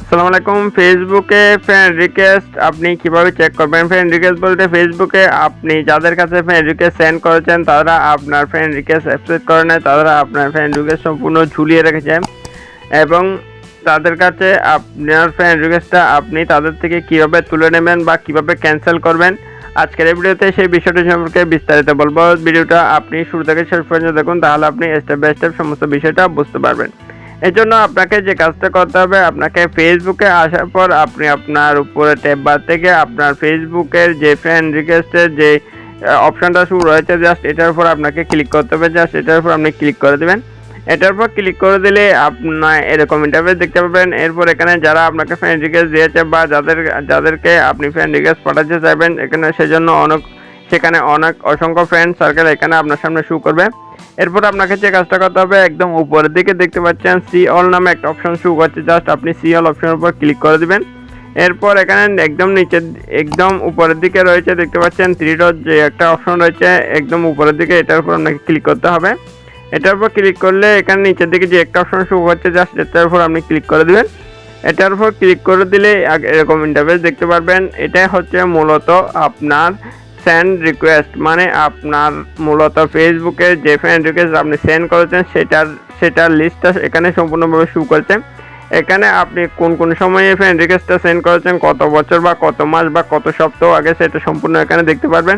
আসসালামু আলাইকুম। ফেসবুকে ফ্রেন্ড রিকোয়েস্ট আপনি কিভাবে চেক করবেন? ফ্রেন্ড রিকোয়েস্ট বলতে ফেসবুকে আপনি যাদের কাছে ফ্রেন্ড রিকোয়েস্ট সেন্ড করেছেন তারা আপনার ফ্রেন্ড রিকোয়েস্ট অ্যাকসেপ্ট করে নেয়, তারা আপনার ফ্রেন্ড রিকোয়েস্ট সম্পূর্ণ ঝুলিয়ে রেখেছে এবং তাদের কাছে আপনার ফ্রেন্ড রিকোয়েস্টটা আপনি তাদের থেকে কিভাবে তুলে নেবেন বা কিভাবে ক্যান্সেল করবেন, আজকের এই ভিডিওতে সেই বিষয়টি সম্পর্কে বিস্তারিত বলবো। ভিডিওটা আপনি শুরু থেকে শেষ পর্যন্ত দেখুন, তাহলে আপনি স্টেপ বাই স্টেপ সমস্ত বিষয়টা বুঝতে পারবেন। এই জন্য আপনাকে যে কাজটা করতে হবে, আপনাকে ফেসবুকে আসার পর আপনি আপনার উপরে ট্যাব বার থেকে আপনার ফেসবুকের যে ফ্রেন্ড রিকোয়েস্টের যে অপশনটা শুরু রয়েছে, জাস্ট এটার উপর আপনাকে ক্লিক করতে হবে। জাস্ট এটার উপর আপনি ক্লিক করে দেবেন। এটার উপর ক্লিক করে দিলে আপনার এরকম ইন্টারফেস দেখতে পাবেন। এরপর এখানে যারা আপনাকে ফ্রেন্ড রিকোয়েস্ট দিয়েছে বা যাদেরকে আপনি ফ্রেন্ড রিকোয়েস্ট পাঠাতে চাইবেন, এখানে সেজন্য সেখানে অসংখ্য ফ্রেন্ড সার্কেল এখানে আপনার সামনে শো করবে। এরপর আপনাকে যে কাজটা করতে হবে, একদম উপরের দিকে দেখতে পাচ্ছেন সি অল নামে একটা অপশন শো করছে, জাস্ট আপনি সি অল অপশনের উপর ক্লিক করে দিবেন। এরপর এখানে একদম নিচে একদম উপরের দিকে রয়েছে দেখতে পাচ্ছেন থ্রি ডট যে একটা অপশন রয়েছে একদম উপরের দিকে, এটার উপর আপনাকে ক্লিক করতে হবে। এটার উপর ক্লিক করলে এখানে নিচের দিকে যে একটা অপশন শো করছে, জাস্ট এটার উপর আপনি ক্লিক করে দিবেন। এটার উপর ক্লিক করে দিলে এরকম ইন্টারফেস দেখতে পারবেন। এটাই হচ্ছে মূলত আপনার সেন্ড রিকোয়েস্ট, মানে আপনার মূলত ফেসবুকে যে ফ্রেন্ড রিকোয়েস্ট আপনি সেন্ড করেছেন সেটার লিস্টটা এখানে সম্পূর্ণভাবে শো করছে। এখানে আপনি কোন সময়ে ফ্রেন্ড রিকোয়েস্টটা সেন্ড করেছেন, কত বছর বা কত মাস বা কত সপ্তাহ আগে, সেটা সম্পূর্ণ এখানে দেখতে পারবেন।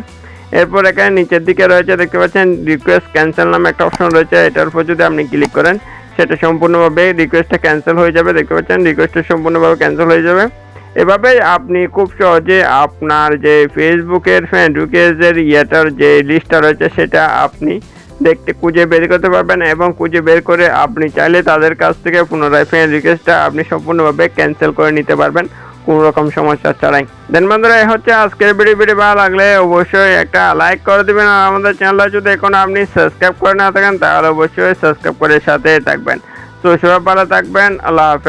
এরপর এখানে নিচের দিকে রয়েছে দেখতে পাচ্ছেন রিকোয়েস্ট ক্যান্সেল নামে একটা অপশন রয়েছে, এটার উপর যদি আপনি ক্লিক করেন সেটা সম্পূর্ণভাবে রিকোয়েস্টটা ক্যান্সেল হয়ে যাবে। দেখতে পাচ্ছেন রিকোয়েস্টটা সম্পূর্ণভাবে ক্যান্সেল হয়ে যাবে। এভাবে আপনি খুব সহজে আপনার যে ফেসবুকের ফ্রেন্ড রিকোয়েস্টের ইয়েটার যে লিস্টটা রয়েছে সেটা আপনি খুঁজে বের করতে পারবেন এবং খুঁজে বের করে আপনি চাইলে তাদের কাছ থেকে পুনরায় ফ্রেন্ড রিকোয়েস্টটা আপনি সম্পূর্ণভাবে ক্যান্সেল করে নিতে পারবেন কোনো রকম সমস্যা ছাড়াই। দেন বন্ধুরা, এই হচ্ছে আজকের ভিডিও ভালো লাগলে অবশ্যই একটা লাইক করে দেবেন, আর আমাদের চ্যানেলটা যদি এখন আপনি সাবস্ক্রাইব করে না থাকেন তাহলে অবশ্যই সাবস্ক্রাইব করে সাথে থাকবেন। তো সবাই ভালো থাকবেন, আল্লাহ হাফেজ।